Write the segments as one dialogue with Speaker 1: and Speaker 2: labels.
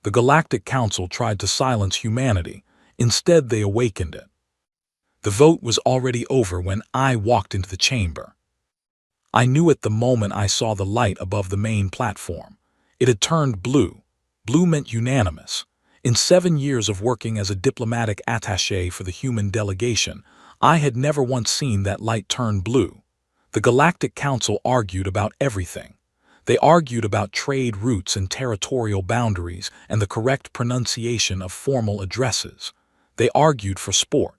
Speaker 1: The Galactic Council tried to silence humanity. Instead, they awakened it. The vote was already over when I walked into the chamber. I knew it the moment I saw the light above the main platform. It had turned blue. Blue meant unanimous. In 7 years of working as a diplomatic attaché for the human delegation, I had never once seen that light turn blue. The Galactic Council argued about everything. They argued about trade routes and territorial boundaries and the correct pronunciation of formal addresses. They argued for sport.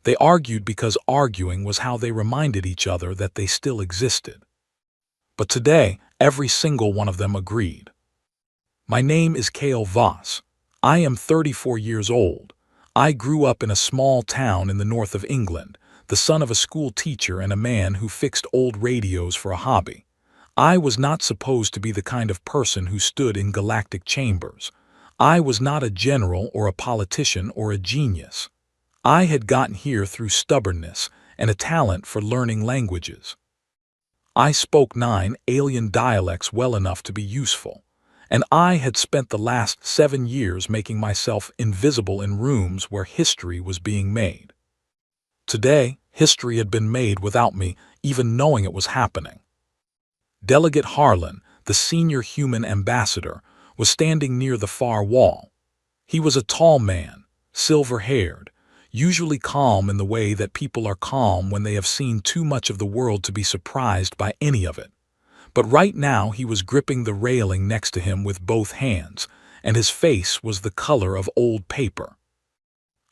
Speaker 1: They argued because arguing was how they reminded each other that they still existed. But today, every single one of them agreed. My name is Kale Voss. I am 34 years old. I grew up in a small town in the north of England, the son of a school teacher and a man who fixed old radios for a hobby. I was not supposed to be the kind of person who stood in galactic chambers. I was not a general or a politician or a genius. I had gotten here through stubbornness and a talent for learning languages. I spoke 9 alien dialects well enough to be useful, and I had spent the last 7 years making myself invisible in rooms where history was being made. Today, history had been made without me even knowing it was happening. Delegate Harlan, the senior human ambassador, was standing near the far wall. He was a tall man, silver-haired, usually calm in the way that people are calm when they have seen too much of the world to be surprised by any of it. But right now he was gripping the railing next to him with both hands, and his face was the color of old paper.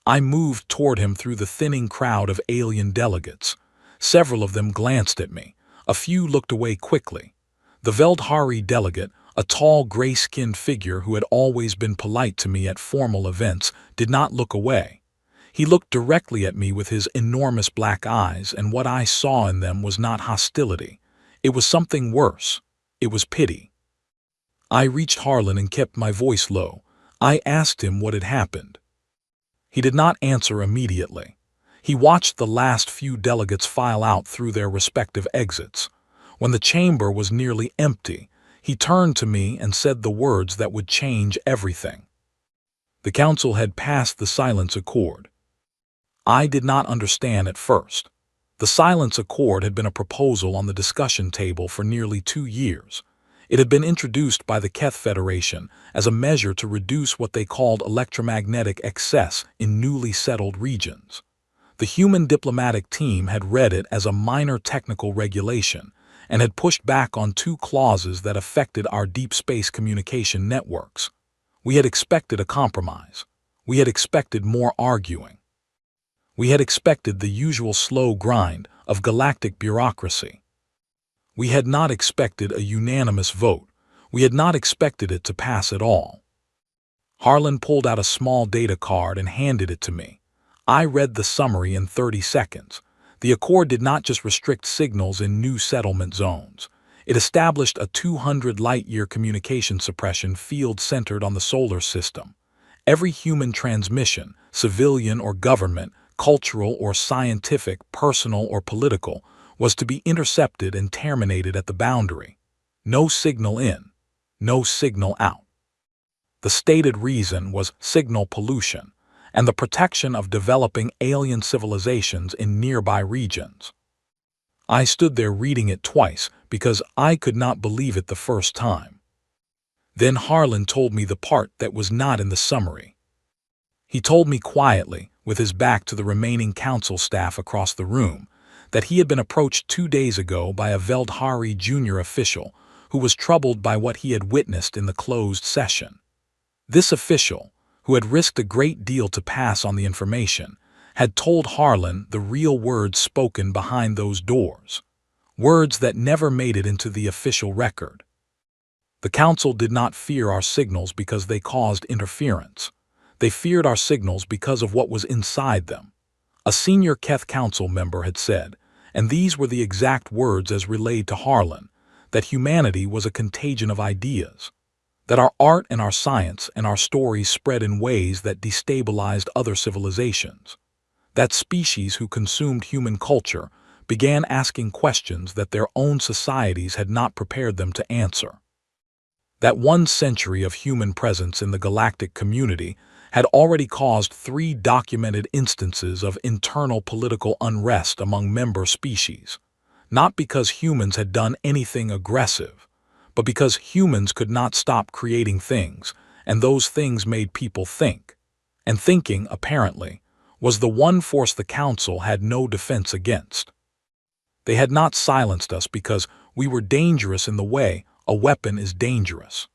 Speaker 1: I moved toward him through the thinning crowd of alien delegates. Several of them glanced at me. A few looked away quickly. The Veldhari delegate, a tall gray-skinned figure who had always been polite to me at formal events, did not look away. He looked directly at me with his enormous black eyes, and what I saw in them was not hostility. It was something worse. It was pity. I reached Harlan and kept my voice low. I asked him what had happened. He did not answer immediately. He watched the last few delegates file out through their respective exits. When the chamber was nearly empty, he turned to me and said the words that would change everything. The council had passed the silence accord. I did not understand at first. The silence accord had been a proposal on the discussion table for nearly 2 years. It had been introduced by the Keth Federation as a measure to reduce what they called electromagnetic excess in newly settled regions. The human diplomatic team had read it as a minor technical regulation and had pushed back on 2 clauses that affected our deep space communication networks. We had expected a compromise. We had expected more arguing. We had expected the usual slow grind of galactic bureaucracy. We had not expected a unanimous vote. We had not expected it to pass at all. Harlan pulled out a small data card and handed it to me. I read the summary in 30 seconds. The accord did not just restrict signals in new settlement zones. It established a 200 light-year communication suppression field centered on the solar system. Every human transmission, civilian or government, cultural or scientific, personal or political, was to be intercepted and terminated at the boundary. No signal in, no signal out. The stated reason was signal pollution and the protection of developing alien civilizations in nearby regions. I stood there reading it twice because I could not believe it the first time. Then Harlan told me the part that was not in the summary. He told me quietly, with his back to the remaining council staff across the room, that he had been approached 2 days ago by a Veldhari junior official who was troubled by what he had witnessed in the closed session. This official, who had risked a great deal to pass on the information, had told Harlan the real words spoken behind those doors, words that never made it into the official record. The council did not fear our signals because they caused interference. They feared our signals because of what was inside them. A senior Keth Council member had said, and these were the exact words as relayed to Harlan, that humanity was a contagion of ideas, that our art and our science and our stories spread in ways that destabilized other civilizations, that species who consumed human culture began asking questions that their own societies had not prepared them to answer. That 1 century of human presence in the galactic community had already caused 3 documented instances of internal political unrest among member species, not because humans had done anything aggressive, but because humans could not stop creating things, and those things made people think. And thinking, apparently, was the one force the Council had no defense against. They had not silenced us because we were dangerous in the way a weapon is dangerous.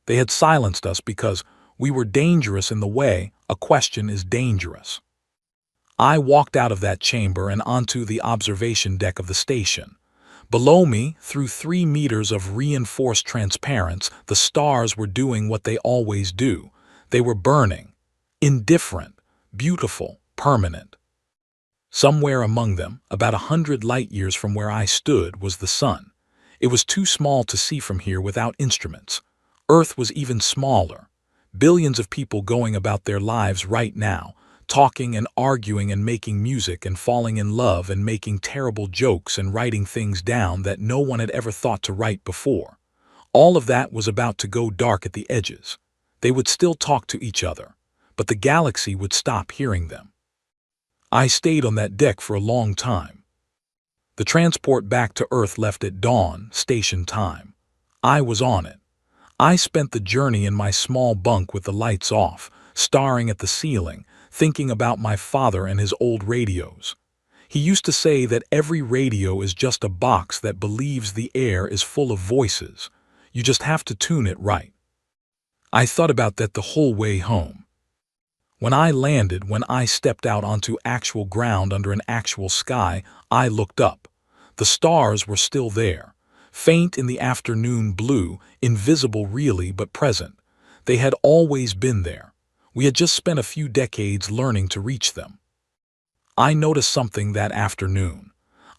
Speaker 1: They had silenced us because we were dangerous in the way a question is dangerous. I walked out of that chamber and onto the observation deck of the station. Below me, through 3 meters of reinforced transparence, the stars were doing what they always do. They were burning. Indifferent, beautiful, permanent. Somewhere among them, about 100 light-years from where I stood, was the sun. It was too small to see from here without instruments. Earth was even smaller. Billions of people going about their lives right now, talking and arguing and making music and falling in love and making terrible jokes and writing things down that no one had ever thought to write before. All of that was about to go dark at the edges. They would still talk to each other, but the galaxy would stop hearing them. I stayed on that deck for a long time. The transport back to Earth left at dawn, station time. I was on it. I spent the journey in my small bunk with the lights off, staring at the ceiling, thinking about my father and his old radios. He used to say that every radio is just a box that believes the air is full of voices. You just have to tune it right. I thought about that the whole way home. When I landed, when I stepped out onto actual ground under an actual sky, I looked up. The stars were still there, faint in the afternoon blue, invisible really but present. They had always been there. We had just spent a few decades learning to reach them. I noticed something that afternoon.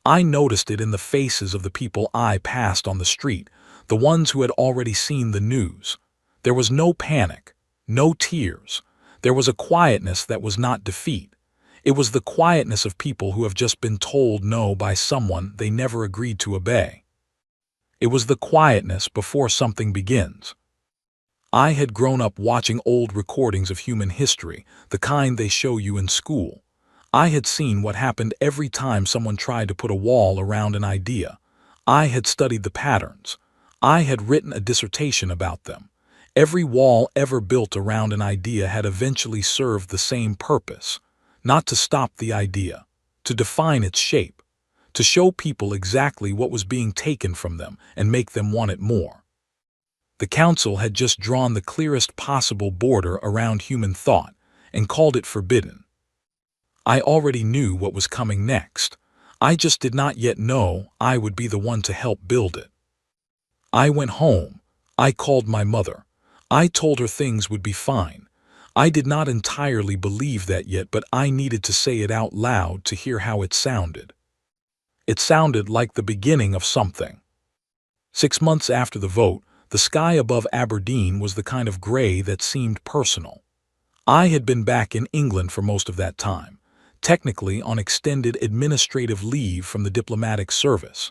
Speaker 1: I noticed it in the faces of the people I passed on the street, the ones who had already seen the news. There was no panic, no tears. There was a quietness that was not defeat. It was the quietness of people who have just been told no by someone they never agreed to obey. It was the quietness before something begins. I had grown up watching old recordings of human history, the kind they show you in school. I had seen what happened every time someone tried to put a wall around an idea. I had studied the patterns. I had written a dissertation about them. Every wall ever built around an idea had eventually served the same purpose, not to stop the idea, to define its shape, to show people exactly what was being taken from them and make them want it more. The Council had just drawn the clearest possible border around human thought and called it forbidden. I already knew what was coming next. I just did not yet know I would be the one to help build it. I went home. I called my mother. I told her things would be fine. I did not entirely believe that yet, but I needed to say it out loud to hear how it sounded. It sounded like the beginning of something. 6 months after the vote, the sky above Aberdeen was the kind of gray that seemed personal. I had been back in England for most of that time, technically on extended administrative leave from the diplomatic service.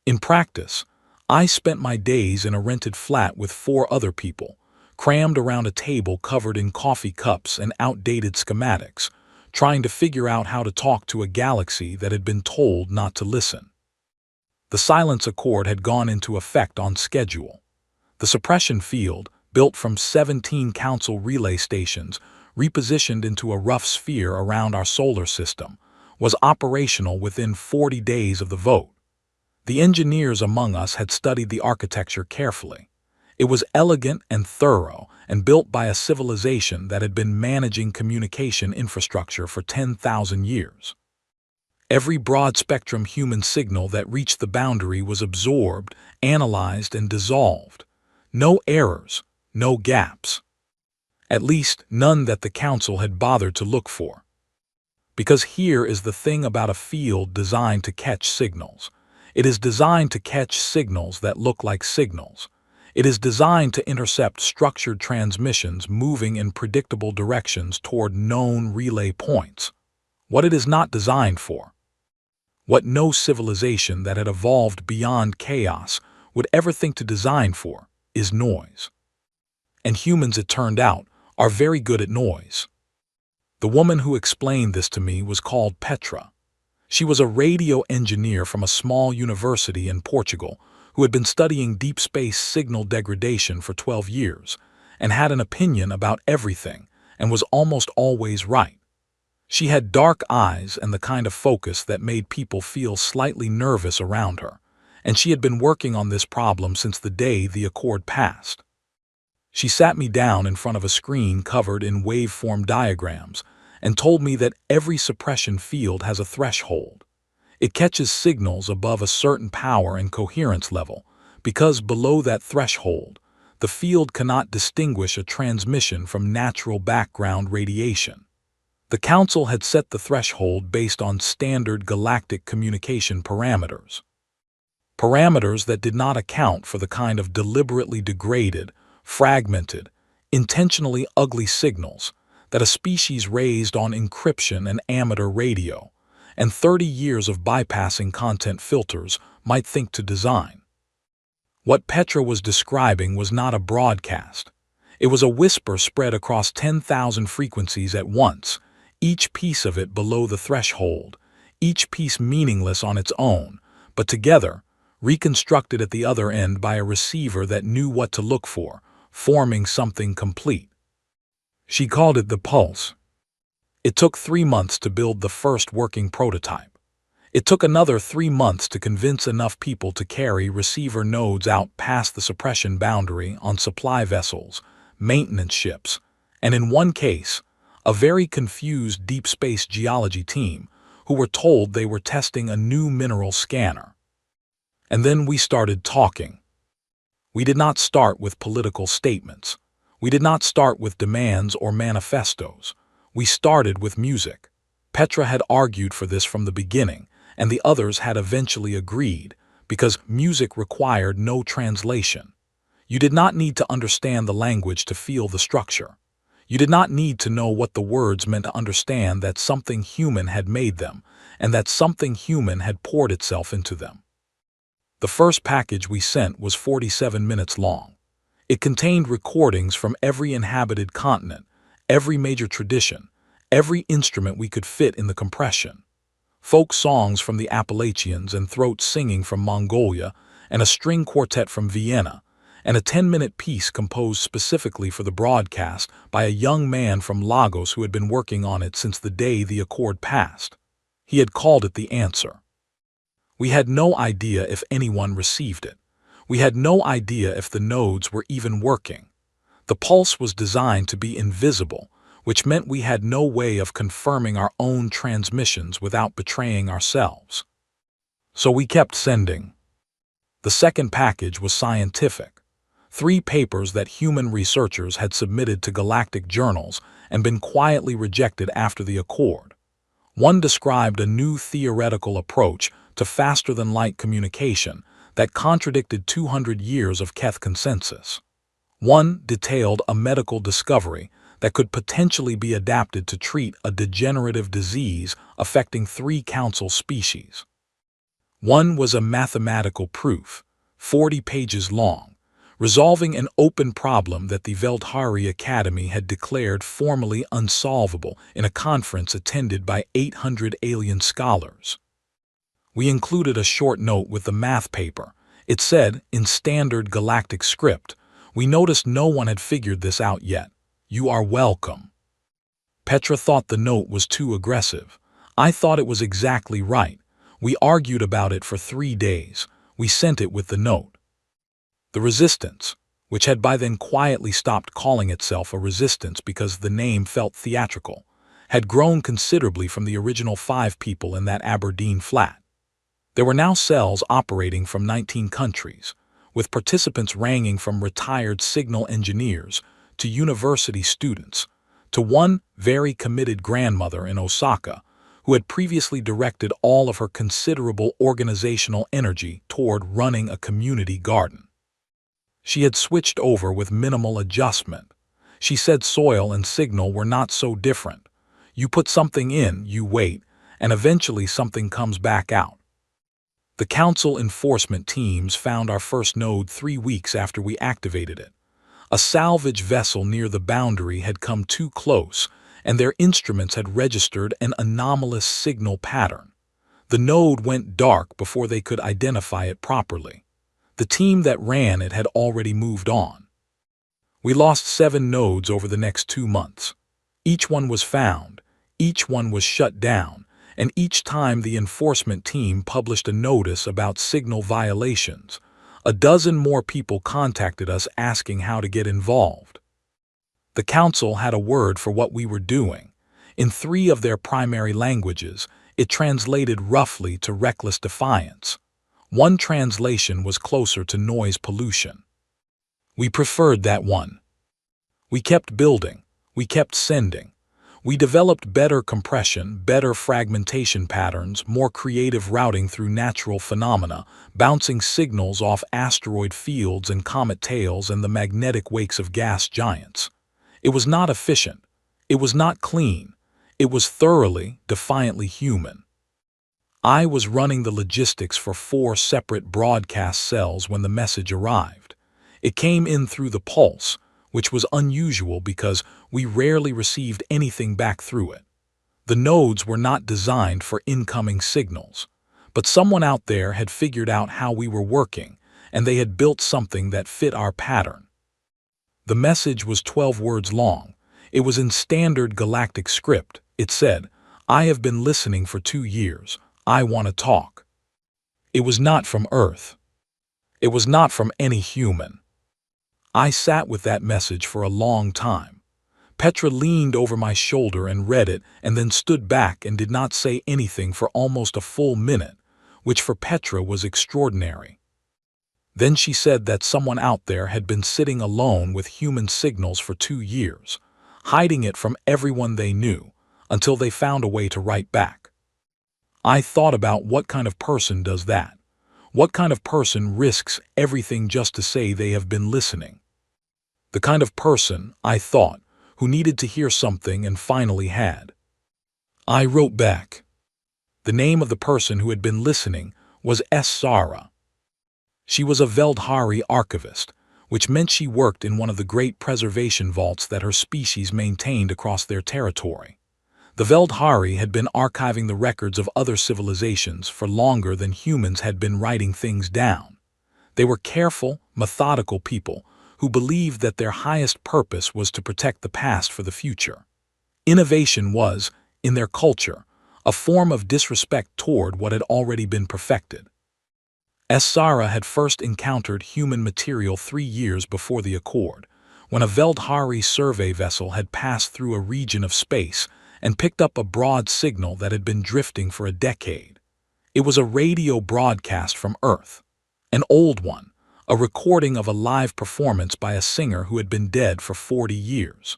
Speaker 1: In practice, I spent my days in a rented flat with 4 other people, crammed around a table covered in coffee cups and outdated schematics, trying to figure out how to talk to a galaxy that had been told not to listen. The silence accord had gone into effect on schedule. The suppression field, built from 17 Council relay stations, repositioned into a rough sphere around our solar system, was operational within 40 days of the vote. The engineers among us had studied the architecture carefully. It was elegant and thorough and built by a civilization that had been managing communication infrastructure for 10,000 years. Every broad-spectrum human signal that reached the boundary was absorbed, analyzed, and dissolved. No errors, no gaps. At least none that the Council had bothered to look for. Because here is the thing about a field designed to catch signals. It is designed to catch signals that look like signals. It is designed to intercept structured transmissions moving in predictable directions toward known relay points. What it is not designed for. What no civilization that had evolved beyond chaos would ever think to design for. is noise. And humans, it turned out, are very good at noise. The woman who explained this to me was called Petra. She was a radio engineer from a small university in Portugal who had been studying deep space signal degradation for 12 years and had an opinion about everything and was almost always right. She had dark eyes and the kind of focus that made people feel slightly nervous around her, and she had been working on this problem since the day the Accord passed. She sat me down in front of a screen covered in waveform diagrams and told me that every suppression field has a threshold. It catches signals above a certain power and coherence level, because below that threshold, the field cannot distinguish a transmission from natural background radiation. The Council had set the threshold based on standard galactic communication parameters. Parameters that did not account for the kind of deliberately degraded, fragmented, intentionally ugly signals that a species raised on encryption and amateur radio, and 30 years of bypassing content filters might think to design. What Petra was describing was not a broadcast. It was a whisper spread across 10,000 frequencies at once, each piece of it below the threshold, each piece meaningless on its own, but together, reconstructed at the other end by a receiver that knew what to look for, forming something complete. She called it the pulse. It took 3 months to build the first working prototype. It took another 3 months to convince enough people to carry receiver nodes out past the suppression boundary on supply vessels, maintenance ships, and in one case, a very confused deep space geology team who were told they were testing a new mineral scanner. And then we started talking. We did not start with political statements. We did not start with demands or manifestos. We started with music. Petra had argued for this from the beginning, and the others had eventually agreed, because music required no translation. You did not need to understand the language to feel the structure. You did not need to know what the words meant to understand that something human had made them, and that something human had poured itself into them. The first package we sent was 47 minutes long. It contained recordings from every inhabited continent, every major tradition, every instrument we could fit in the compression. Folk songs from the Appalachians and throat singing from Mongolia, and a string quartet from Vienna, and a 10-minute piece composed specifically for the broadcast by a young man from Lagos who had been working on it since the day the Accord passed. He had called it The Answer. We had no idea if anyone received it. We had no idea if the nodes were even working. The pulse was designed to be invisible, which meant we had no way of confirming our own transmissions without betraying ourselves. So we kept sending. The second package was scientific. 3 papers that human researchers had submitted to galactic journals and been quietly rejected after the Accord. One described a new theoretical approach to faster-than-light communication that contradicted 200 years of Keth consensus. One detailed a medical discovery that could potentially be adapted to treat a degenerative disease affecting 3 council species. One was a mathematical proof, 40 pages long, resolving an open problem that the Veldhari Academy had declared formally unsolvable in a conference attended by 800 alien scholars. We included a short note with the math paper. It said, in standard galactic script, "We noticed no one had figured this out yet. You are welcome." Petra thought the note was too aggressive. I thought it was exactly right. We argued about it for 3 days. We sent it with the note. The resistance, which had by then quietly stopped calling itself a resistance because the name felt theatrical, had grown considerably from the original 5 people in that Aberdeen flat. There were now cells operating from 19 countries, with participants ranging from retired signal engineers to university students, to one very committed grandmother in Osaka who had previously directed all of her considerable organizational energy toward running a community garden. She had switched over with minimal adjustment. She said soil and signal were not so different. You put something in, you wait, and eventually something comes back out. The Council enforcement teams found our first node 3 weeks after we activated it. A salvage vessel near the boundary had come too close, and their instruments had registered an anomalous signal pattern. The node went dark before they could identify it properly. The team that ran it had already moved on. We lost 7 nodes over the next 2 months. Each one was found, each one was shut down, and each time the enforcement team published a notice about signal violations, a dozen more people contacted us asking how to get involved. The council had a word for what we were doing. In 3 of their primary languages, it translated roughly to reckless defiance. One translation was closer to noise pollution. We preferred that one. We kept building. We kept sending. We developed better compression, better fragmentation patterns, more creative routing through natural phenomena, bouncing signals off asteroid fields and comet tails and the magnetic wakes of gas giants. It was not efficient. It was not clean. It was thoroughly, defiantly human. I was running the logistics for 4 separate broadcast cells when the message arrived. It came in through the pulse, which was unusual because we rarely received anything back through it. The nodes were not designed for incoming signals, but someone out there had figured out how we were working, and they had built something that fit our pattern. The message was 12 words long. It was in standard Galactic script. It said, "I have been listening for 2 years. I want to talk." It was not from Earth. It was not from any human. I sat with that message for a long time. Petra leaned over my shoulder and read it and then stood back and did not say anything for almost a full minute, which for Petra was extraordinary. Then she said that someone out there had been sitting alone with human signals for 2 years, hiding it from everyone they knew, until they found a way to write back. I thought about what kind of person does that. What kind of person risks everything just to say they have been listening? The kind of person, I thought, who needed to hear something and finally had. I wrote back. The name of the person who had been listening was Sarah. She was a Veldhari archivist, which meant she worked in one of the great preservation vaults that her species maintained across their territory. The Veldhari had been archiving the records of other civilizations for longer than humans had been writing things down. They were careful, methodical people who believed that their highest purpose was to protect the past for the future. Innovation was, in their culture, a form of disrespect toward what had already been perfected. Sarah had first encountered human material 3 years before the Accord, when a Veldhari survey vessel had passed through a region of space and picked up a broad signal that had been drifting for a decade. It was a radio broadcast from Earth, an old one, a recording of a live performance by a singer who had been dead for 40 years.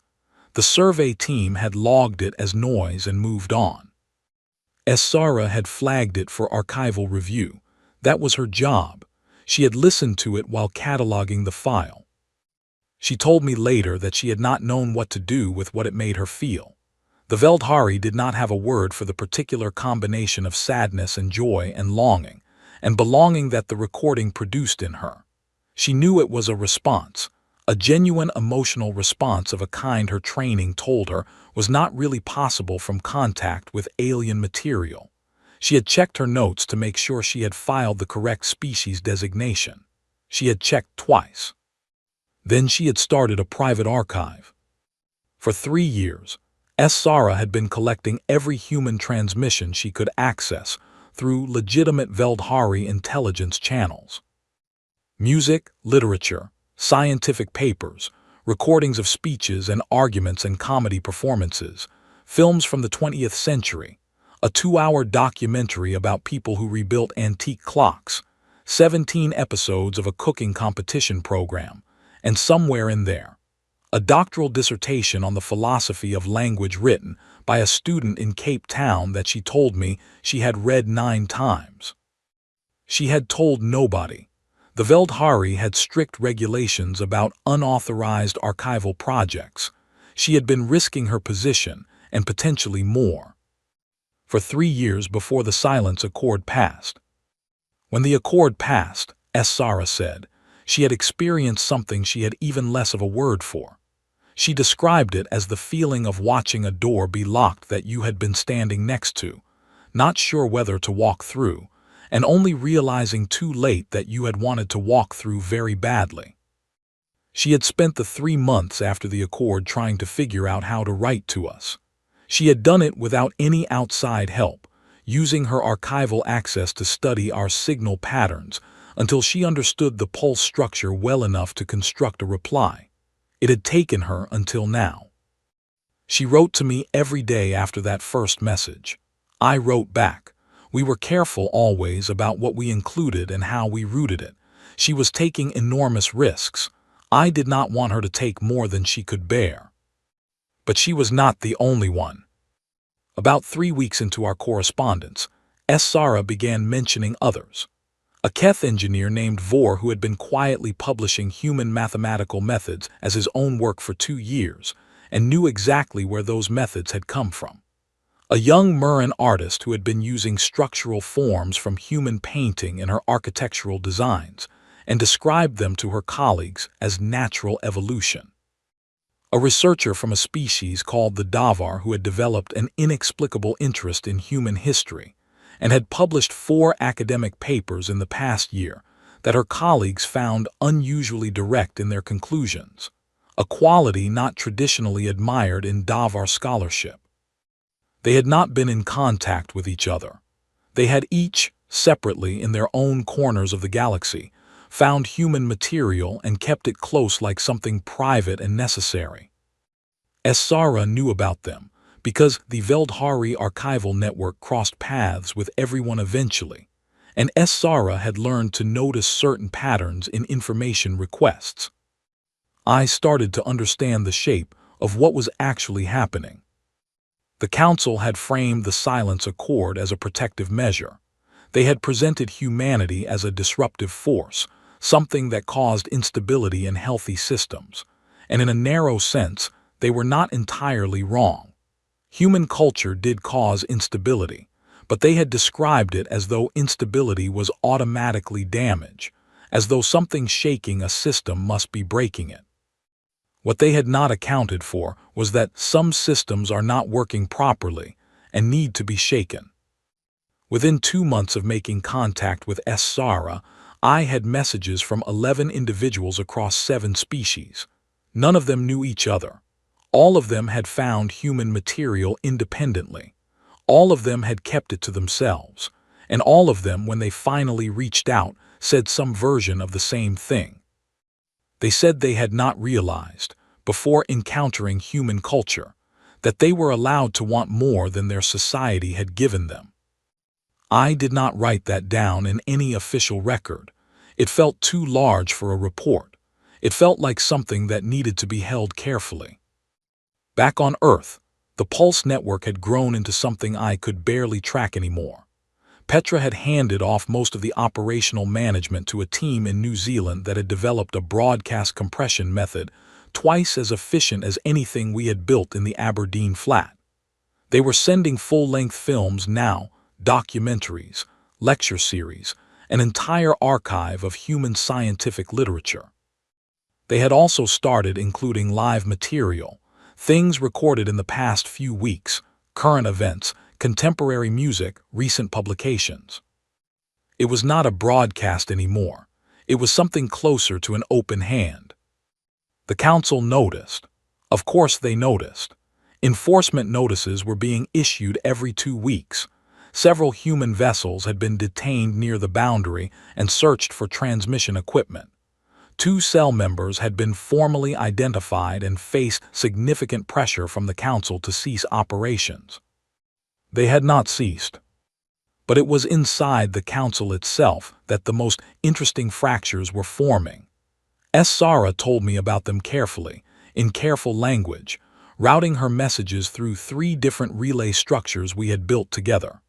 Speaker 1: The survey team had logged it as noise and moved on. Sarah had flagged it for archival review. That was her job. She had listened to it while cataloging the file. She told me later that she had not known what to do with what it made her feel. The Veldhari did not have a word for the particular combination of sadness and joy and longing, and belonging that the recording produced in her. She knew it was a response, a genuine emotional response of a kind her training told her was not really possible from contact with alien material. She had checked her notes to make sure she had filed the correct species designation. She had checked twice. Then she had started a private archive. For 3 years, Sarah had been collecting every human transmission she could access through legitimate Veldhari intelligence channels. Music, literature, scientific papers, recordings of speeches and arguments and comedy performances, films from the 20th century, a 2-hour documentary about people who rebuilt antique clocks, 17 episodes of a cooking competition program, and somewhere in there, a doctoral dissertation on the philosophy of language written by a student in Cape Town that she told me she had read 9 times. She had told nobody. The Veldhari had strict regulations about unauthorized archival projects. She had been risking her position and potentially more. For 3 years before the Silence Accord passed. When the accord passed, as Sarah said, she had experienced something she had even less of a word for. She described it as the feeling of watching a door be locked that you had been standing next to, not sure whether to walk through, and only realizing too late that you had wanted to walk through very badly. She had spent the 3 months after the accord trying to figure out how to write to us. She had done it without any outside help, using her archival access to study our signal patterns until she understood the pulse structure well enough to construct a reply. It had taken her until now. She wrote to me every day after that first message. I wrote back. We were careful always about what we included and how we rooted it. She was taking enormous risks. I did not want her to take more than she could bear. But she was not the only one. About 3 weeks into our correspondence, Sarah began mentioning others. A Keth engineer named Vor who had been quietly publishing human mathematical methods as his own work for 2 years and knew exactly where those methods had come from. A young Murran artist who had been using structural forms from human painting in her architectural designs and described them to her colleagues as natural evolution. A researcher from a species called the Davar who had developed an inexplicable interest in human history and had published 4 academic papers in the past year that her colleagues found unusually direct in their conclusions, a quality not traditionally admired in Davar scholarship. They had not been in contact with each other. They had each, separately in their own corners of the galaxy, found human material and kept it close like something private and necessary. Sarah knew about them, because the Veldhari archival network crossed paths with everyone eventually, and Sarah had learned to notice certain patterns in information requests. I started to understand the shape of what was actually happening. The Council had framed the Silence Accord as a protective measure. They had presented humanity as a disruptive force, something that caused instability in healthy systems, and in a narrow sense, they were not entirely wrong. Human culture did cause instability, but they had described it as though instability was automatically damage, as though something shaking a system must be breaking it. What they had not accounted for was that some systems are not working properly and need to be shaken. Within 2 months of making contact with Sarah, I had messages from 11 individuals across 7 species. None of them knew each other. All of them had found human material independently. All of them had kept it to themselves. And all of them, when they finally reached out, said some version of the same thing. They said they had not realized, before encountering human culture, that they were allowed to want more than their society had given them. I did not write that down in any official record. It felt too large for a report. It felt like something that needed to be held carefully. Back on Earth, the Pulse network had grown into something I could barely track anymore. Petra had handed off most of the operational management to a team in New Zealand that had developed a broadcast compression method twice as efficient as anything we had built in the Aberdeen flat. They were sending full-length films now, documentaries, lecture series, an entire archive of human scientific literature. They had also started including live material, things recorded in the past few weeks, current events, contemporary music, recent publications. It was not a broadcast anymore. It was something closer to an open hand. The Council noticed. Of course they noticed. Enforcement notices were being issued every 2 weeks. Several human vessels had been detained near the boundary and searched for transmission equipment. 2 cell members had been formally identified and faced significant pressure from the Council to cease operations. They had not ceased. But it was inside the Council itself that the most interesting fractures were forming. Sarah told me about them carefully, in careful language, routing her messages through 3 different relay structures we had built together.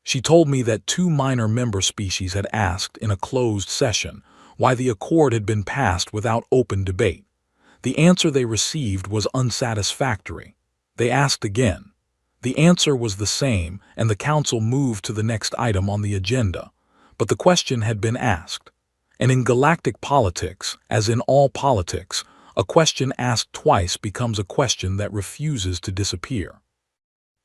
Speaker 1: She told me that 2 minor member species had asked in a closed session why the accord had been passed without open debate. The answer they received was unsatisfactory. They asked again. The answer was the same, and the Council moved to the next item on the agenda. but the question had been asked. And in galactic politics, as in all politics, a question asked twice becomes a question that refuses to disappear.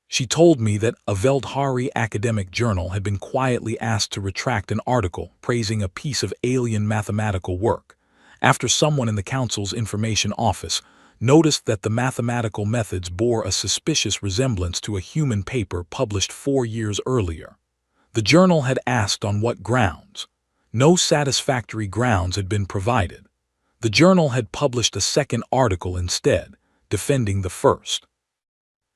Speaker 1: She told me that a Veldhari academic journal had been quietly asked to retract an article praising a piece of alien mathematical work, after someone in the Council's information office noticed that the mathematical methods bore a suspicious resemblance to a human paper published 4 years earlier. The journal had asked on what grounds. No satisfactory grounds had been provided. The journal had published a second article instead, defending the first.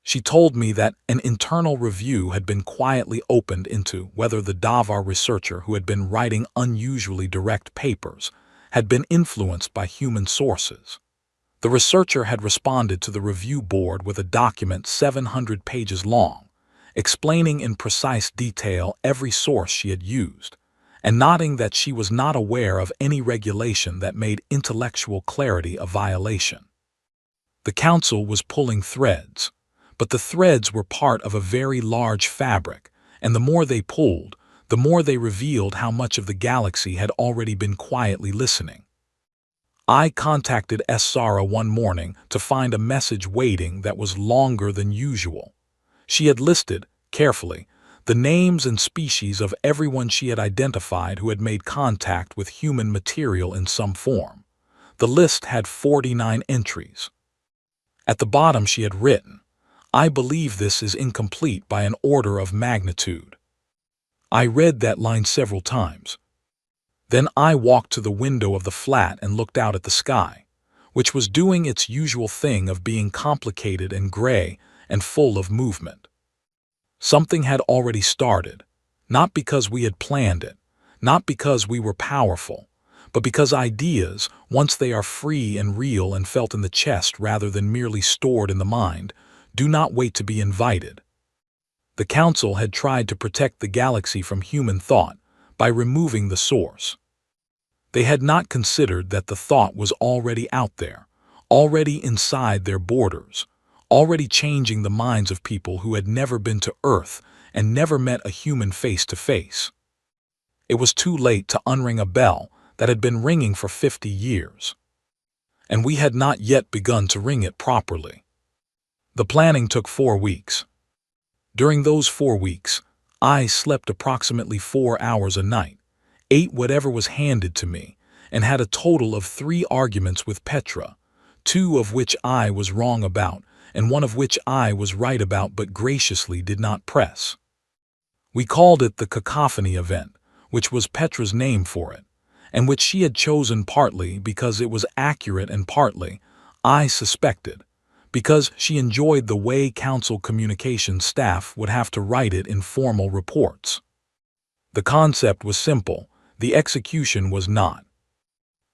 Speaker 1: She told me that an internal review had been quietly opened into whether the Davar researcher who had been writing unusually direct papers had been influenced by human sources. The researcher had responded to the review board with a document 700 pages long, explaining in precise detail every source she had used, and nodding that she was not aware of any regulation that made intellectual clarity a violation. The Council was pulling threads, but the threads were part of a very large fabric, and the more they pulled, the more they revealed how much of the galaxy had already been quietly listening. I contacted Sarah one morning to find a message waiting that was longer than usual. She had listed, carefully, the names and species of everyone she had identified who had made contact with human material in some form. The list had 49 entries. At the bottom she had written, "I believe this is incomplete by an order of magnitude." I read that line several times. Then I walked to the window of the flat and looked out at the sky, which was doing its usual thing of being complicated and gray and full of movement. Something had already started, not because we had planned it, not because we were powerful, but because ideas, once they are free and real and felt in the chest rather than merely stored in the mind, do not wait to be invited. The Council had tried to protect the galaxy from human thought by removing the source. They had not considered that the thought was already out there, already inside their borders, already changing the minds of people who had never been to Earth and never met a human face to face. It was too late to unring a bell that had been ringing for 50 years. And we had not yet begun to ring it properly. The planning took 4 weeks. During those 4 weeks, I slept approximately 4 hours a night, ate whatever was handed to me, and had a total of 3 arguments with Petra, 2 of which I was wrong about, and 1 of which I was right about but graciously did not press. We called it the cacophony event, which was Petra's name for it, and which she had chosen partly because it was accurate and partly, I suspected, because she enjoyed the way Council communications staff would have to write it in formal reports. The concept was simple, the execution was not.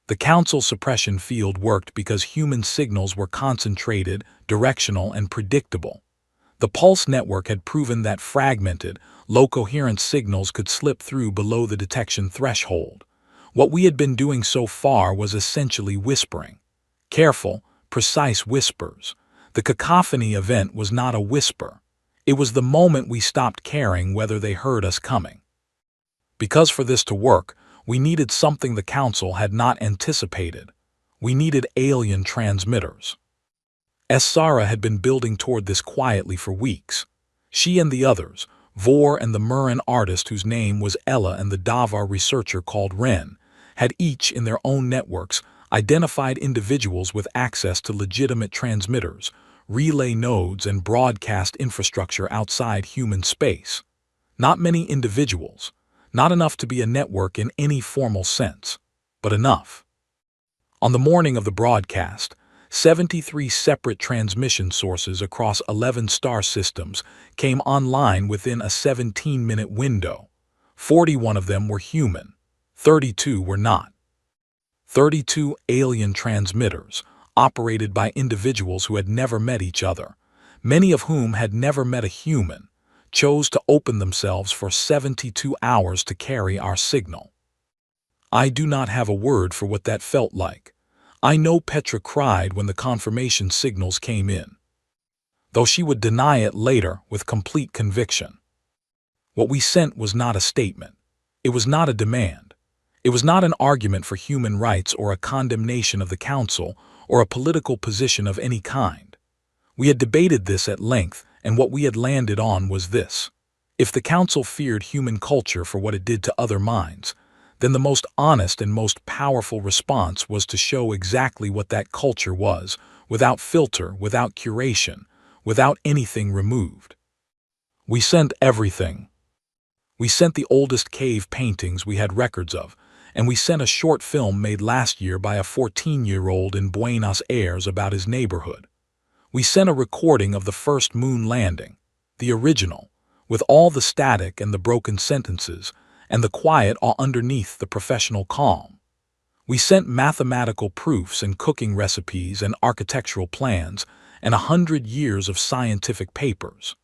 Speaker 1: The Council suppression field worked because human signals were concentrated, directional, and predictable. The pulse network had proven that fragmented, low-coherent signals could slip through below the detection threshold. What we had been doing so far was essentially whispering. Careful, precise whispers. The cacophony event was not a whisper. It was the moment we stopped caring whether they heard us coming. Because for this to work, we needed something the Council had not anticipated. We needed alien transmitters. Sarah had been building toward this quietly for weeks. She and the others, Vor and the Murin artist whose name was Ella and the Davar researcher called Ren, had each in their own networks identified individuals with access to legitimate transmitters, relay nodes, and broadcast infrastructure outside human space. Not many individuals, not enough to be a network in any formal sense, but enough. On the morning of the broadcast, 73 separate transmission sources across 11 star systems came online within a 17-minute window. 41 of them were human, 32 were not. 32 alien transmitters, operated by individuals who had never met each other, many of whom had never met a human, chose to open themselves for 72 hours to carry our signal. I do not have a word for what that felt like. I know Petra cried when the confirmation signals came in, though she would deny it later with complete conviction. What we sent was not a statement. It was not a demand. It was not an argument for human rights or a condemnation of the council or a political position of any kind. We had debated this at length, and what we had landed on was this. If the council feared human culture for what it did to other minds, then the most honest and most powerful response was to show exactly what that culture was, without filter, without curation, without anything removed. We sent everything. We sent the oldest cave paintings we had records of, and we sent a short film made last year by a 14-year-old in Buenos Aires about his neighborhood. We sent a recording of the first moon landing, the original, with all the static and the broken sentences, and the quiet all underneath the professional calm. We sent mathematical proofs and cooking recipes and architectural plans and 100 years of scientific papers.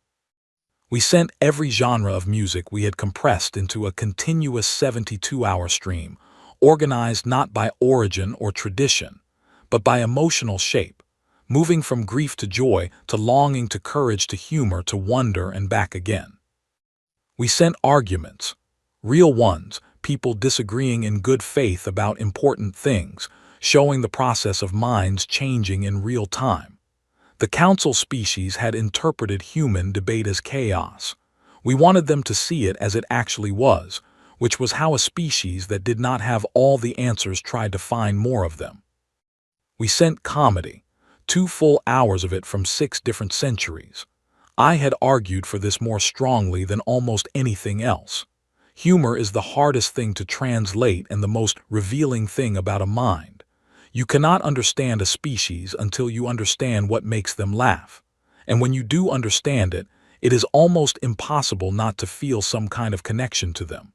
Speaker 1: We sent every genre of music we had compressed into a continuous 72-hour stream, organized not by origin or tradition, but by emotional shape, moving from grief to joy to longing to courage to humor to wonder and back again. We sent arguments, real ones, people disagreeing in good faith about important things, showing the process of minds changing in real time. The council species had interpreted human debate as chaos. We wanted them to see it as it actually was, which was how a species that did not have all the answers tried to find more of them. We sent comedy, 2 full hours of it from 6 different centuries. I had argued for this more strongly than almost anything else. Humor is the hardest thing to translate and the most revealing thing about a mind. You cannot understand a species until you understand what makes them laugh. And when you do understand it, it is almost impossible not to feel some kind of connection to them.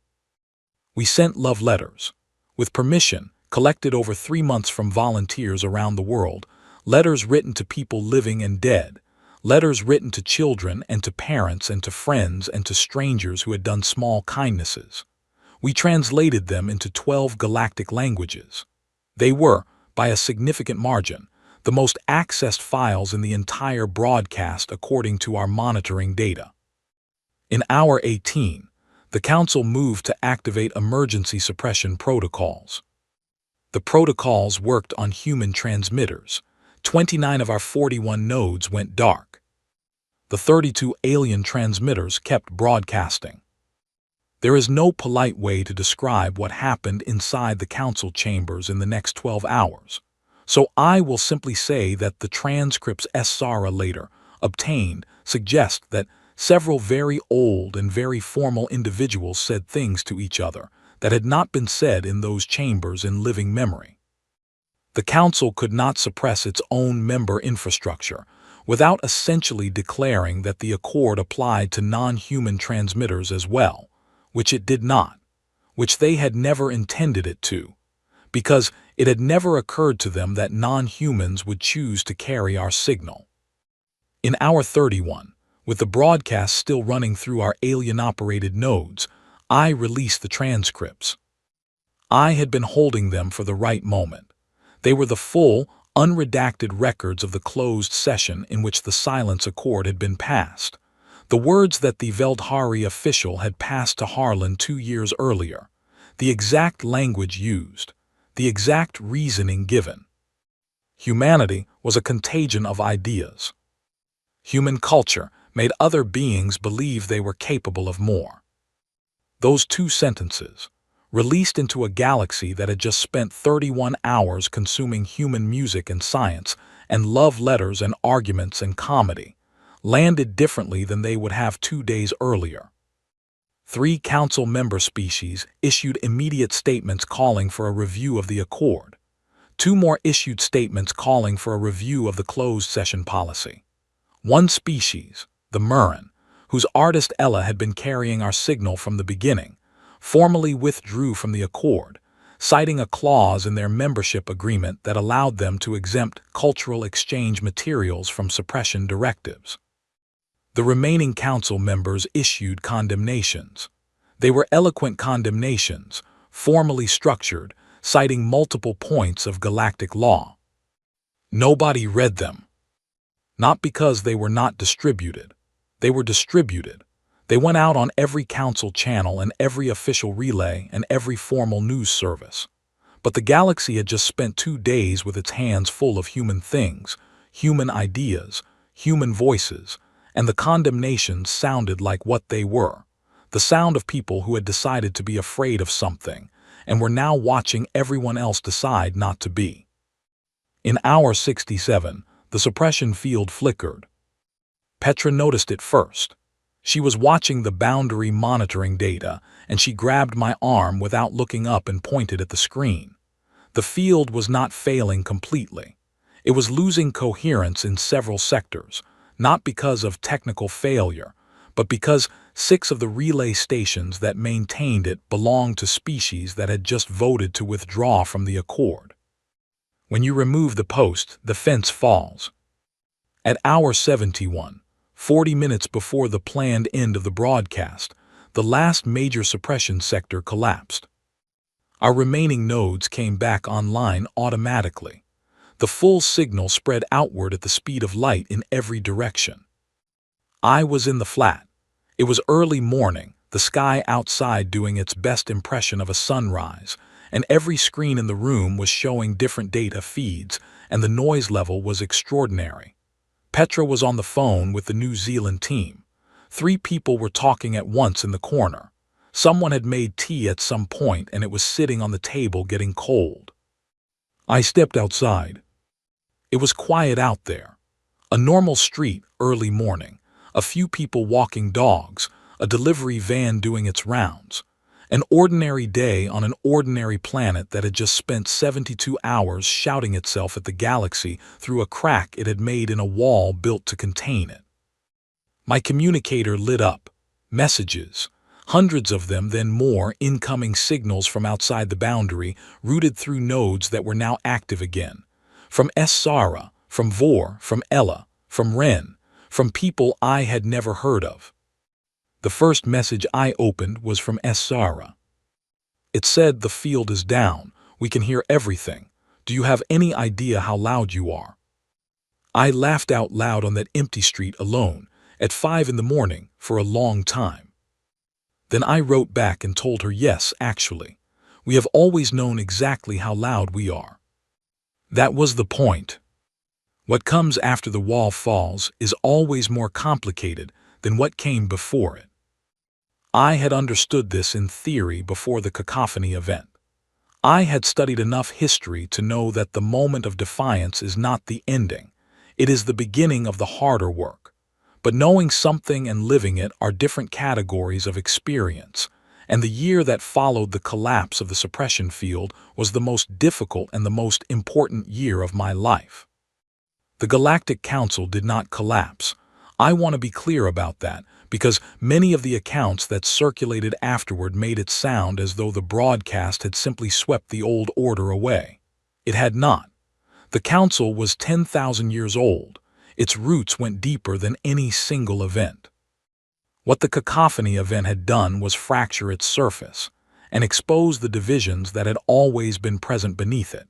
Speaker 1: We sent love letters. With permission, collected over 3 months from volunteers around the world, letters written to people living and dead, letters written to children and to parents and to friends and to strangers who had done small kindnesses. We translated them into 12 galactic languages. They were, by a significant margin, the most accessed files in the entire broadcast according to our monitoring data. In hour 18, the Council moved to activate emergency suppression protocols. The protocols worked on human transmitters. 29 of our 41 nodes went dark. The 32 alien transmitters kept broadcasting. There is no polite way to describe what happened inside the council chambers in the next 12 hours, so I will simply say that the transcripts Sara later obtained suggest that several very old and very formal individuals said things to each other that had not been said in those chambers in living memory. The council could not suppress its own member infrastructure without essentially declaring that the accord applied to non-human transmitters as well, which it did not, which they had never intended it to, because it had never occurred to them that non-humans would choose to carry our signal. In hour 31, with the broadcast still running through our alien-operated nodes, I released the transcripts. I had been holding them for the right moment. They were the full, unredacted records of the closed session in which the silence accord had been passed, the words that the Veldhari official had passed to Harlan 2 years earlier, the exact language used, the exact reasoning given. Humanity was a contagion of ideas. Human culture made other beings believe they were capable of more. Those 2 sentences, released into a galaxy that had just spent 31 hours consuming human music and science and love letters and arguments and comedy, landed differently than they would have 2 days earlier. 3 council member species issued immediate statements calling for a review of the accord. 2 more issued statements calling for a review of the closed session policy. 1 species, the Murren, whose artist Ella had been carrying our signal from the beginning, formally withdrew from the accord, citing a clause in their membership agreement that allowed them to exempt cultural exchange materials from suppression directives. The remaining council members issued condemnations. They were eloquent condemnations, formally structured, citing multiple points of galactic law. Nobody read them. Not because they were not distributed. They were distributed. They went out on every council channel and every official relay and every formal news service. But the galaxy had just spent 2 days with its hands full of human things, human ideas, human voices, and the condemnations sounded like what they were, the sound of people who had decided to be afraid of something and were now watching everyone else decide not to be. In hour 67, the suppression field flickered. Petra noticed it first. She was watching the boundary monitoring data, and she grabbed my arm without looking up and pointed at the screen. The field was not failing completely. It was losing coherence in several sectors, not because of technical failure, but because 6 of the relay stations that maintained it belonged to species that had just voted to withdraw from the accord. When you remove the post, the fence falls. At hour 71, 40 minutes before the planned end of the broadcast, the last major suppression sector collapsed. Our remaining nodes came back online automatically. The full signal spread outward at the speed of light in every direction. I was in the flat. It was early morning, the sky outside doing its best impression of a sunrise, and every screen in the room was showing different data feeds, and the noise level was extraordinary. Petra was on the phone with the New Zealand team. 3 people were talking at once in the corner. Someone had made tea at some point and it was sitting on the table getting cold. I stepped outside. It was quiet out there. A normal street, early morning. A few people walking dogs, a delivery van doing its rounds. An ordinary day on an ordinary planet that had just spent 72 hours shouting itself at the galaxy through a crack it had made in a wall built to contain it. My communicator lit up. Messages. Hundreds of them, then more incoming signals from outside the boundary, routed through nodes that were now active again. From Sara, from Vor, from Ella, from Ren, from people I had never heard of. The first message I opened was from Sara. It said, "The field is down. We can hear everything. Do you have any idea how loud you are?" I laughed out loud on that empty street alone, at 5 in the morning, for a long time. Then I wrote back and told her, yes, actually, we have always known exactly how loud we are. That was the point. What comes after the wall falls is always more complicated than what came before it. I had understood this in theory before the cacophony event. I had studied enough history to know that the moment of defiance is not the ending. It is the beginning of the harder work. But knowing something and living it are different categories of experience, and the year that followed the collapse of the suppression field was the most difficult and the most important year of my life. The Galactic Council did not collapse. I want to be clear about that, because many of the accounts that circulated afterward made it sound as though the broadcast had simply swept the old order away. It had not. The Council was 10,000 years old. Its roots went deeper than any single event. What the cacophony event had done was fracture its surface and expose the divisions that had always been present beneath it.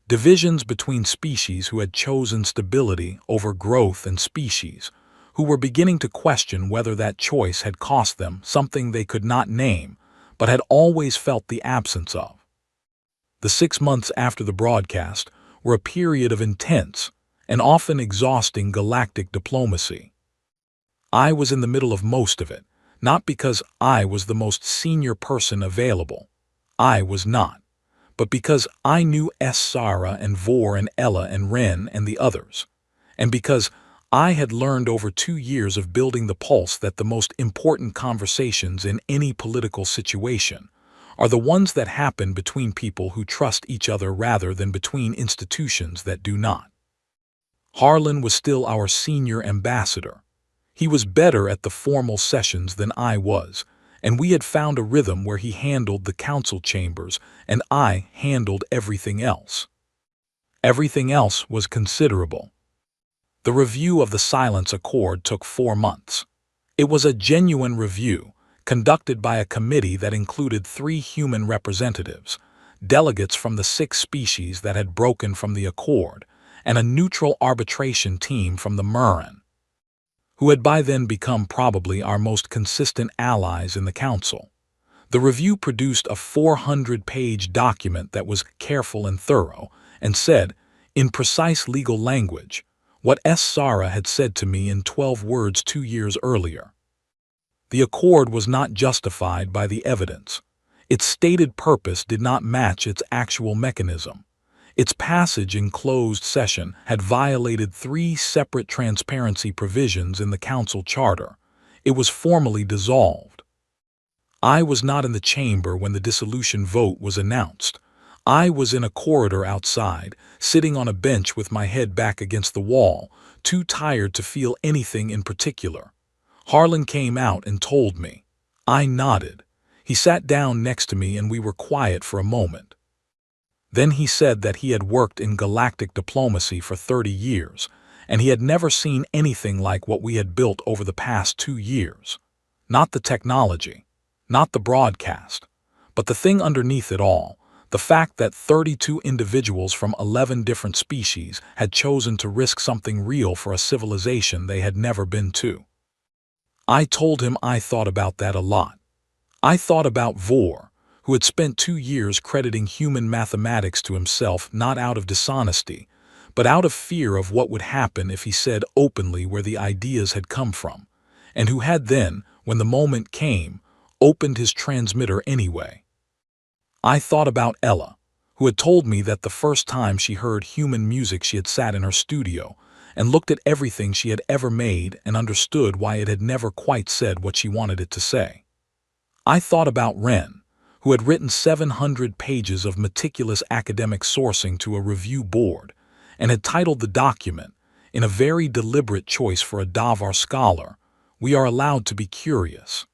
Speaker 1: Divisions between species who had chosen stability over growth and species who were beginning to question whether that choice had cost them something they could not name but had always felt the absence of. The 6 months after the broadcast were a period of intense and often exhausting galactic diplomacy. I was in the middle of most of it, not because I was the most senior person available. I was not. But because I knew Sara and Vor and Ella and Ren and the others, and because I had learned over 2 years of building the pulse that the most important conversations in any political situation are the ones that happen between people who trust each other rather than between institutions that do not. Harlan was still our senior ambassador. He was better at the formal sessions than I was, and we had found a rhythm where he handled the council chambers and I handled everything else. Everything else was considerable. The review of the Silence Accord took 4 months. It was a genuine review, conducted by a committee that included 3 human representatives, delegates from the 6 species that had broken from the accord, and a neutral arbitration team from the Murren. who had by then become probably our most consistent allies in the council. The review produced a 400-page document that was careful and thorough, and said, in precise legal language, what Sarah had said to me in 12 words 2 years earlier. The accord was not justified by the evidence. Its stated purpose did not match its actual mechanism. Its passage in closed session had violated 3 separate transparency provisions in the council charter. It was formally dissolved. I was not in the chamber when the dissolution vote was announced. I was in a corridor outside, sitting on a bench with my head back against the wall, too tired to feel anything in particular. Harlan came out and told me. I nodded. He sat down next to me and we were quiet for a moment. Then he said that he had worked in galactic diplomacy for 30 years, and he had never seen anything like what we had built over the past 2 years. Not the technology, not the broadcast, but the thing underneath it all, the fact that 32 individuals from 11 different species had chosen to risk something real for a civilization they had never been to. I told him I thought about that a lot. I thought about Vor, who had spent 2 years crediting human mathematics to himself not out of dishonesty, but out of fear of what would happen if he said openly where the ideas had come from, and who had then, when the moment came, opened his transmitter anyway. I thought about Ella, who had told me that the first time she heard human music she had sat in her studio and looked at everything she had ever made and understood why it had never quite said what she wanted it to say. I thought about Ren, who had written 700 pages of meticulous academic sourcing to a review board and had titled the document, in a very deliberate choice for a Davar scholar, "We are allowed to be curious."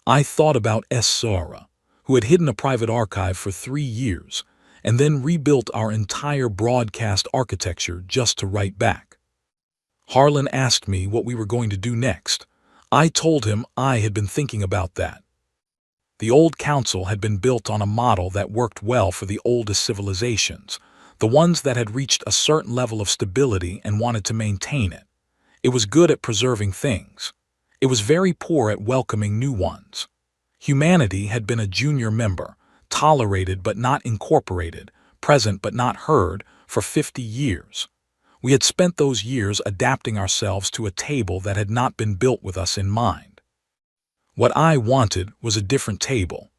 Speaker 1: I thought about Sarah, who had hidden a private archive for 3 years and then rebuilt our entire broadcast architecture just to write back. Harlan asked me what we were going to do next. I told him I had been thinking about that. The old council had been built on a model that worked well for the oldest civilizations, the ones that had reached a certain level of stability and wanted to maintain it. It was good at preserving things. It was very poor at welcoming new ones. Humanity had been a junior member, tolerated but not incorporated, present but not heard, for 50 years. We had spent those years adapting ourselves to a table that had not been built with us in mind. What I wanted was a different table.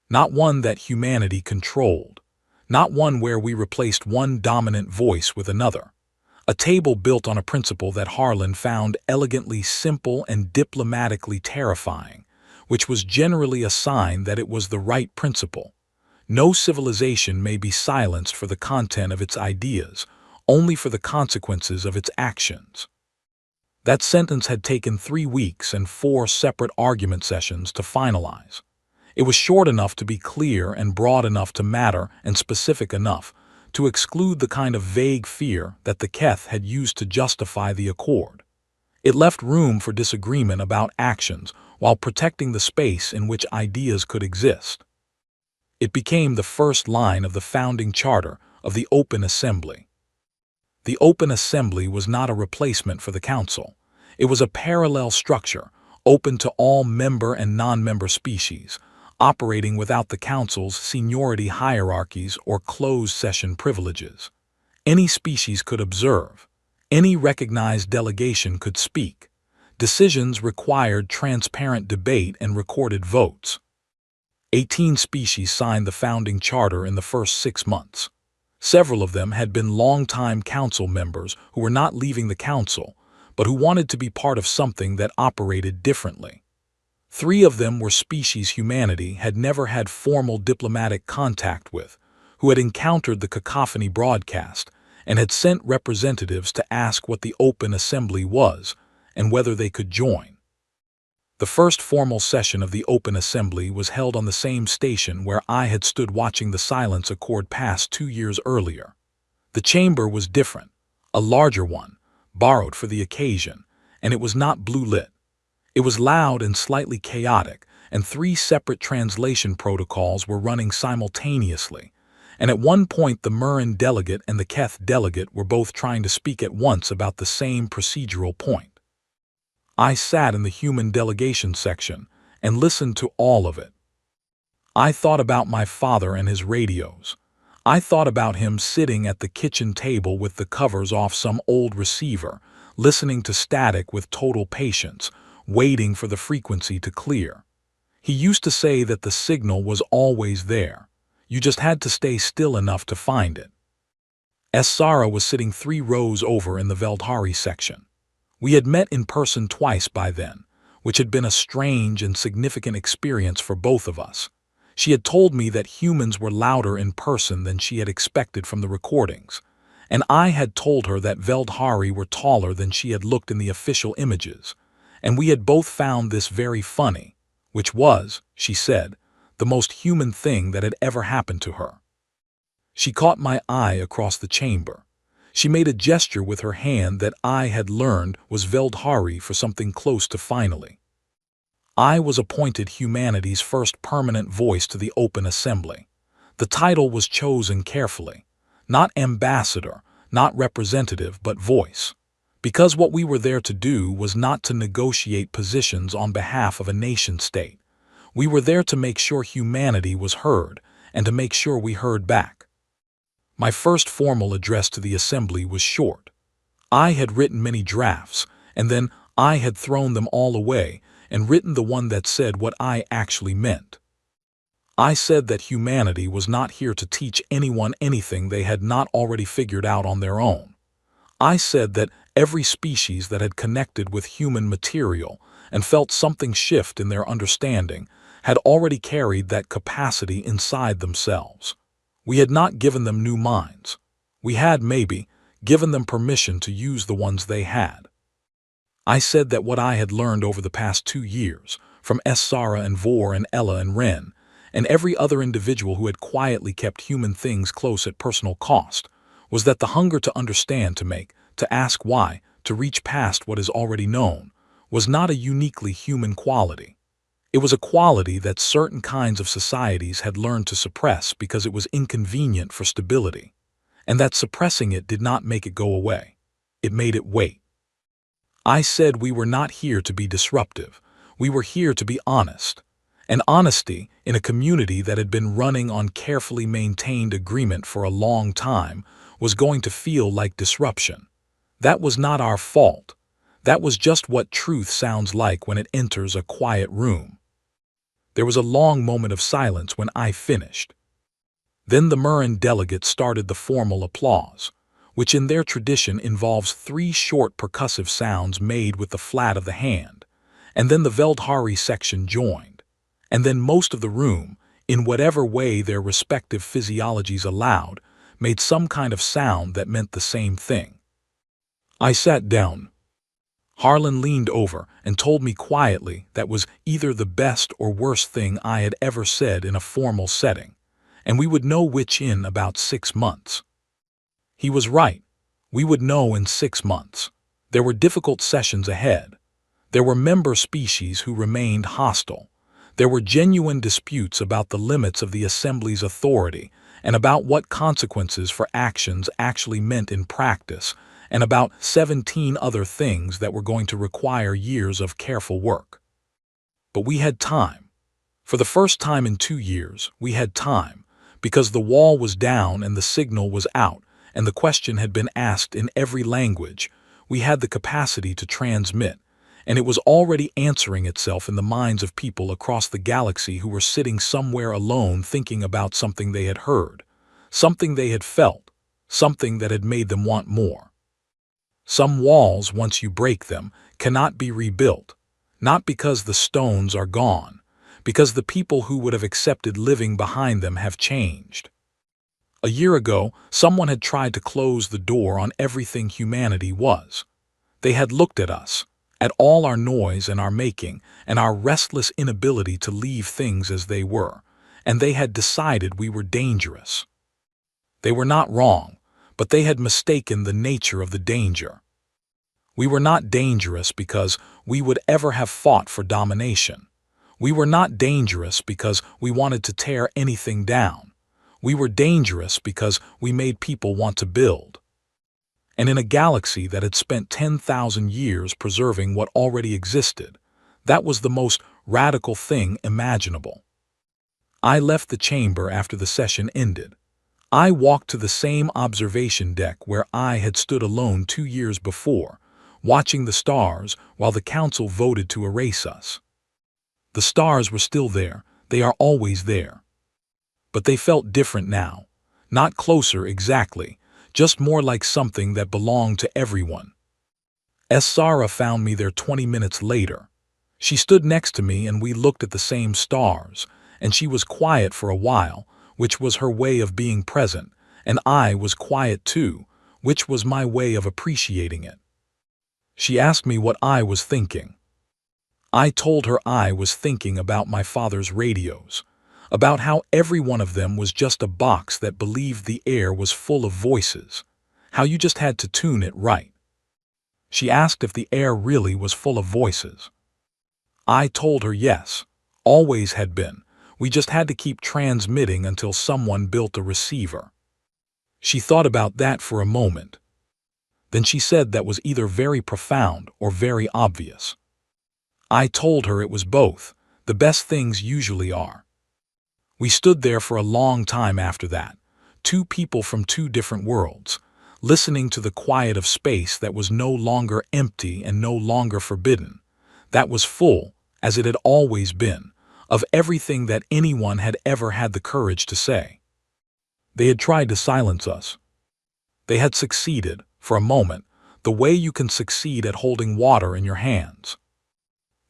Speaker 1: Not one that humanity controlled. Not one where we replaced one dominant voice with another. A table built on a principle that Harlan found elegantly simple and diplomatically terrifying, which was generally a sign that it was the right principle. No civilization may be silenced for the content of its ideas, only for the consequences of its actions. That sentence had taken 3 weeks and 4 separate argument sessions to finalize. It was short enough to be clear and broad enough to matter and specific enough to exclude the kind of vague fear that the Keth had used to justify the accord. It left room for disagreement about actions while protecting the space in which ideas could exist. It became the first line of the founding charter of the Open Assembly. The Open Assembly was not a replacement for the Council. It was a parallel structure, open to all member and non-member species, operating without the Council's seniority hierarchies or closed session privileges. Any species could observe. Any recognized delegation could speak. Decisions required transparent debate and recorded votes. 18 species signed the founding charter in the first 6 months. Several of them had been long-time council members who were not leaving the council, but who wanted to be part of something that operated differently. 3 of them were species humanity had never had formal diplomatic contact with, who had encountered the cacophony broadcast and had sent representatives to ask what the Open Assembly was and whether they could join. The first formal session of the Open Assembly was held on the same station where I had stood watching the silence accord pass 2 years earlier. The chamber was different, a larger one, borrowed for the occasion, and it was not blue-lit. It was loud and slightly chaotic, and 3 separate translation protocols were running simultaneously, and at one point the Murrin delegate and the Keth delegate were both trying to speak at once about the same procedural point. I sat in the human delegation section and listened to all of it. I thought about my father and his radios. I thought about him sitting at the kitchen table with the covers off some old receiver, listening to static with total patience, waiting for the frequency to clear. He used to say that the signal was always there. You just had to stay still enough to find it. Sarah was sitting 3 rows over in the Veldhari section. We had met in person twice by then, which had been a strange and significant experience for both of us. She had told me that humans were louder in person than she had expected from the recordings, and I had told her that Veldhari were taller than she had looked in the official images, and we had both found this very funny, which was, she said, the most human thing that had ever happened to her. She caught my eye across the chamber. She made a gesture with her hand that I had learned was Veldhari for something close to finally. I was appointed humanity's first permanent voice to the Open Assembly. The title was chosen carefully. Not ambassador, not representative, but voice. Because what we were there to do was not to negotiate positions on behalf of a nation-state. We were there to make sure humanity was heard, and to make sure we heard back. My first formal address to the Assembly was short. I had written many drafts, and then I had thrown them all away and written the one that said what I actually meant. I said that humanity was not here to teach anyone anything they had not already figured out on their own. I said that every species that had connected with human material and felt something shift in their understanding had already carried that capacity inside themselves. We had not given them new minds. We had, maybe, given them permission to use the ones they had. I said that what I had learned over the past 2 years, from Sarah and Vor and Ella and Ren, and every other individual who had quietly kept human things close at personal cost, was that the hunger to understand, to make, to ask why, to reach past what is already known, was not a uniquely human quality. It was a quality that certain kinds of societies had learned to suppress because it was inconvenient for stability, and that suppressing it did not make it go away. It made it wait. I said we were not here to be disruptive. We were here to be honest. And honesty, in a community that had been running on carefully maintained agreement for a long time, was going to feel like disruption. That was not our fault. That was just what truth sounds like when it enters a quiet room. There was a long moment of silence when I finished. Then the Murrin delegates started the formal applause, which in their tradition involves 3 short percussive sounds made with the flat of the hand, and then the Veldhari section joined, and then most of the room, in whatever way their respective physiologies allowed, made some kind of sound that meant the same thing. I sat down. Harlan leaned over and told me quietly that was either the best or worst thing I had ever said in a formal setting, and we would know which in about 6 months. He was right. We would know in 6 months. There were difficult sessions ahead. There were member species who remained hostile. There were genuine disputes about the limits of the Assembly's authority and about what consequences for actions actually meant in practice, and about 17 other things that were going to require years of careful work. But we had time. For the first time in 2 years, we had time, because the wall was down and the signal was out, and the question had been asked in every language. We had the capacity to transmit, and it was already answering itself in the minds of people across the galaxy who were sitting somewhere alone thinking about something they had heard, something they had felt, something that had made them want more. Some walls, once you break them, cannot be rebuilt, not because the stones are gone, because the people who would have accepted living behind them have changed. A year ago, someone had tried to close the door on everything humanity was. They had looked at us, at all our noise and our making, and our restless inability to leave things as they were, and they had decided we were dangerous. They were not wrong, but they had mistaken the nature of the danger. We were not dangerous because we would ever have fought for domination. We were not dangerous because we wanted to tear anything down. We were dangerous because we made people want to build. and in a galaxy that had spent 10,000 years preserving what already existed. That was the most radical thing imaginable. I left the chamber after the session ended. I walked to the same observation deck where I had stood alone 2 years before, watching the stars while the council voted to erase us. The stars were still there, they are always there. But they felt different now. Not closer exactly, just more like something that belonged to everyone. Sarah found me there 20 minutes later. She stood next to me and we looked at the same stars, and she was quiet for a while, which was her way of being present, and I was quiet too, which was my way of appreciating it. She asked me what I was thinking. I told her I was thinking about my father's radios, about how every one of them was just a box that believed the air was full of voices, how you just had to tune it right. She asked if the air really was full of voices. I told her yes, always had been. We just had to keep transmitting until someone built a receiver. She thought about that for a moment. Then she said that was either very profound or very obvious. I told her it was both. The best things usually are. We stood there for a long time after that, two people from two different worlds, listening to the quiet of space that was no longer empty and no longer forbidden, that was full, as it had always been, of everything that anyone had ever had the courage to say. They had tried to silence us. They had succeeded, for a moment, the way you can succeed at holding water in your hands.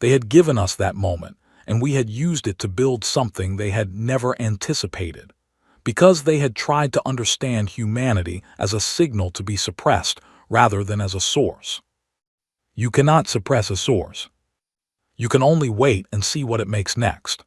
Speaker 1: They had given us that moment, and we had used it to build something they had never anticipated, because they had tried to understand humanity as a signal to be suppressed rather than as a source. You cannot suppress a source. You can only wait and see what it makes next.